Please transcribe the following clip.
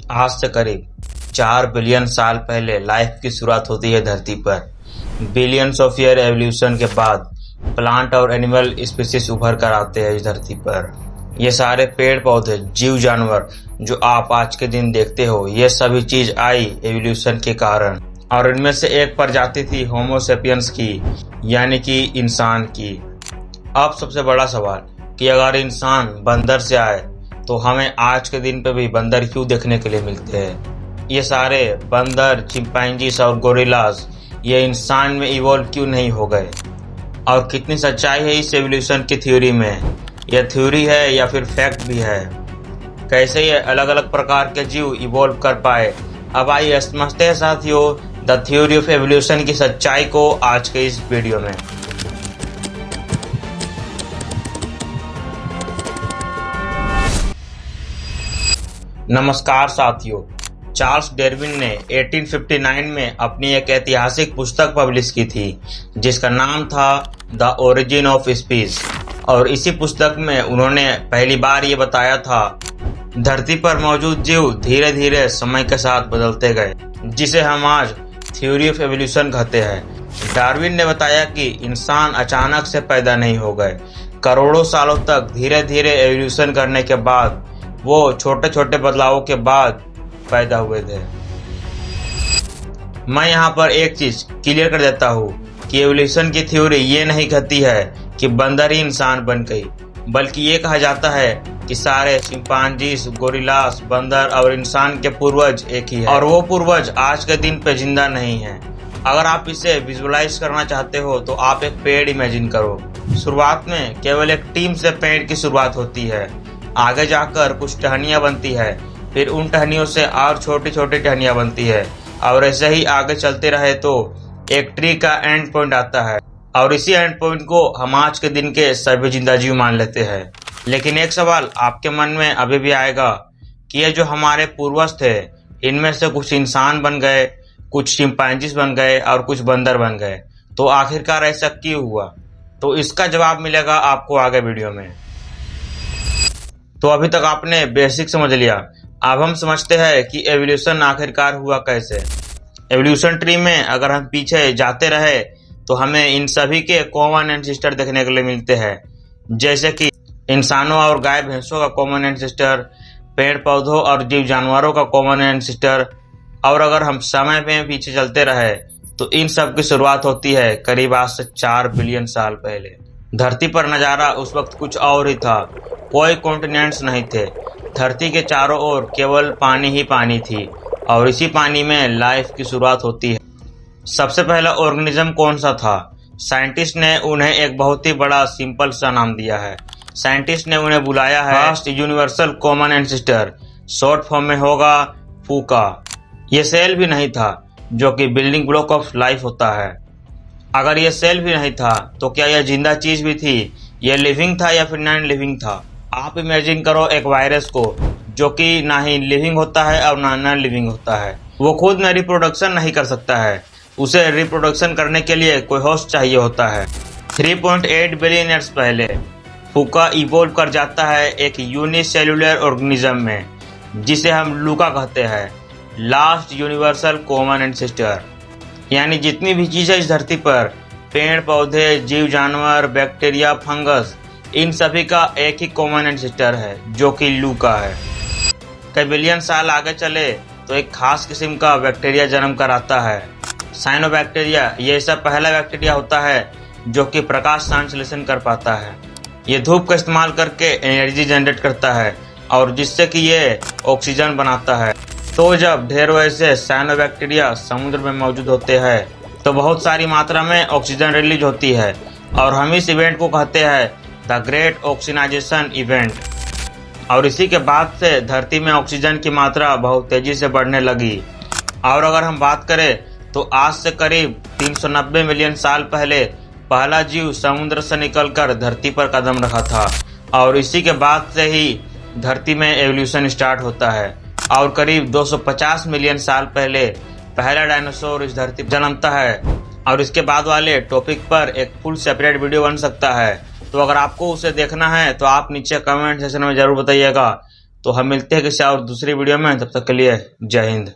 आज से करीब 4 बिलियन साल पहले लाइफ की शुरुआत होती है धरती पर। बिलियंस ऑफ ईयर एवोल्यूशन के बाद प्लांट और एनिमल स्पीसीज उभर कर आते हैं इस धरती पर। ये सारे पेड़ पौधे, जीव जानवर जो आप आज के दिन देखते हो, ये सभी चीज आई एवोल्यूशन के कारण। और इनमें से एक प्रजाति थी होमो सेपियंस की, यानी कि इंसान की। अब सबसे बड़ा सवाल कि अगर इंसान बंदर से आए तो हमें आज के दिन पे भी बंदर क्यों देखने के लिए मिलते हैं? ये सारे बंदर, चिंपैंजीज और गोरिल्लाज ये इंसान में इवॉल्व क्यों नहीं हो गए? और कितनी सच्चाई है इस एवोल्यूशन की थ्योरी में? यह थ्योरी है या फिर फैक्ट भी है? कैसे ये अलग अलग प्रकार के जीव इवॉल्व कर पाए? अब आइए समझते हैं साथियों द थ्योरी ऑफ एवोल्यूशन की सच्चाई को आज के इस वीडियो में। नमस्कार साथियों, चार्ल्स डार्विन ने 1859 में अपनी एक ऐतिहासिक पुस्तक पब्लिश की थी जिसका नाम था द ओरिजिन ऑफ स्पीसीज। और इसी पुस्तक में उन्होंने पहली बार ये बताया था धरती पर मौजूद जीव धीरे धीरे समय के साथ बदलते गए, जिसे हम आज थ्योरी ऑफ एवोल्यूशन कहते हैं। डार्विन ने बताया कि इंसान अचानक से पैदा नहीं हो गए, करोड़ों सालों तक धीरे धीरे एवोल्यूशन करने के बाद वो छोटे छोटे बदलावों के बाद पैदा हुए थे। मैं यहाँ पर एक चीज क्लियर कर देता हूँ कि एवोल्यूशन की थ्योरी ये नहीं कहती है कि बंदर ही इंसान बन गई, बल्कि ये कहा जाता है कि सारे चिंपांजीज, गोरिल्लास, बंदर और इंसान के पूर्वज एक ही है, और वो पूर्वज आज के दिन पे जिंदा नहीं है। अगर आप इसे विजुअलाइज करना चाहते हो तो आप एक पेड़ इमेजिन करो। शुरुआत में केवल एक टीम से पेड़ की शुरुआत होती है, आगे जाकर कुछ टहनियां बनती है, फिर उन टहनियों से और छोटी छोटी टहनियां बनती है, और ऐसे ही आगे चलते रहे तो एक ट्री का एंड पॉइंट आता है, और इसी एंड पॉइंट को हम आज के दिन के सभी जिंदा जीव मान लेते हैं। लेकिन एक सवाल आपके मन में अभी भी आएगा कि ये जो हमारे पूर्वज थे, इनमें से कुछ इंसान बन गए, कुछ चिंपैंजीज बन गए और कुछ बंदर बन गए, तो आखिरकार ऐसा क्यों हुआ? तो इसका जवाब मिलेगा आपको आगे वीडियो में। तो अभी तक आपने बेसिक समझ लिया, अब हम समझते हैं कि एवोल्यूशन आखिरकार हुआ कैसे। एवोल्यूशन ट्री में अगर हम पीछे जाते रहे तो हमें इन सभी के कॉमन एंसेस्टर देखने के लिए मिलते हैं, जैसे कि इंसानों और गाय भैंसों का कॉमन एंसेस्टर, पेड़ पौधों और जीव जानवरों का कॉमन एंसेस्टर। और अगर हम समय में पीछे चलते रहे तो इन सब की शुरुआत होती है करीब आज से 4 बिलियन साल पहले। धरती पर नजारा उस वक्त कुछ और ही था, कोई कॉन्टिनेंट्स नहीं थे, धरती के चारों ओर केवल पानी ही पानी थी, और इसी पानी में लाइफ की शुरुआत होती है। सबसे पहला ऑर्गेनिज्म कौन सा था? साइंटिस्ट ने उन्हें एक बहुत ही बड़ा सिंपल सा नाम दिया है। साइंटिस्ट ने उन्हें बुलाया है first universal common ancestor, short form में होगा फूका। ये सेल भी नहीं था जो कि बिल्डिंग ब्लॉक ऑफ लाइफ होता है। अगर ये सेल भी नहीं था तो क्या यह जिंदा चीज भी थी? यह लिविंग था या फिर नॉन लिविंग था? आप इमेजिन करो एक वायरस को जो कि ना ही लिविंग होता है और ना नॉन लिविंग होता है। वो खुद में रिप्रोडक्शन नहीं कर सकता है, उसे रिप्रोडक्शन करने के लिए कोई होस्ट चाहिए होता है। 3.8 बिलियन ईयर्स पहले फूका इवोल्व कर जाता है एक यूनिसेल्युलर ऑर्गेनिज्म में, जिसे हम लूका कहते हैं, लास्ट यूनिवर्सल कॉमन एंसेस्टर। यानी जितनी भी चीजें इस धरती पर, पेड़ पौधे, जीव जानवर, बैक्टीरिया, फंगस, इन सभी का एक ही कॉमन एंसेस्टर है जो कि लूका है। कई बिलियन साल आगे चले तो एक खास किस्म का बैक्टीरिया जन्म कर आता है, साइनोबैक्टीरिया। ये ऐसा पहला बैक्टीरिया होता है जो कि प्रकाश संश्लेषण कर पाता है। ये धूप का इस्तेमाल करके एनर्जी जनरेट करता है और जिससे कि ये ऑक्सीजन बनाता है। तो जब ढेरों ऐसे साइनोबैक्टीरिया समुद्र में मौजूद होते हैं तो बहुत सारी मात्रा में ऑक्सीजन रिलीज होती है, और हम इस इवेंट को कहते हैं द ग्रेट ऑक्सीजनाइजेशन इवेंट। और इसी के बाद से धरती में ऑक्सीजन की मात्रा बहुत तेजी से बढ़ने लगी। और अगर हम बात करें तो आज से करीब 390 मिलियन साल पहले पहला जीव समुद्र से निकलकर धरती पर कदम रखा था, और इसी के बाद से ही धरती में एवोल्यूशन स्टार्ट होता है। और करीब 250 मिलियन साल पहले पहला डायनासोर इस धरती पर जन्मता है, और इसके बाद वाले टॉपिक पर एक फुल सेपरेट वीडियो बन सकता है। तो अगर आपको उसे देखना है तो आप नीचे कमेंट सेक्शन में जरूर बताइएगा। तो हम मिलते हैं किसी और दूसरी वीडियो में, तब तक के लिए जय हिंद।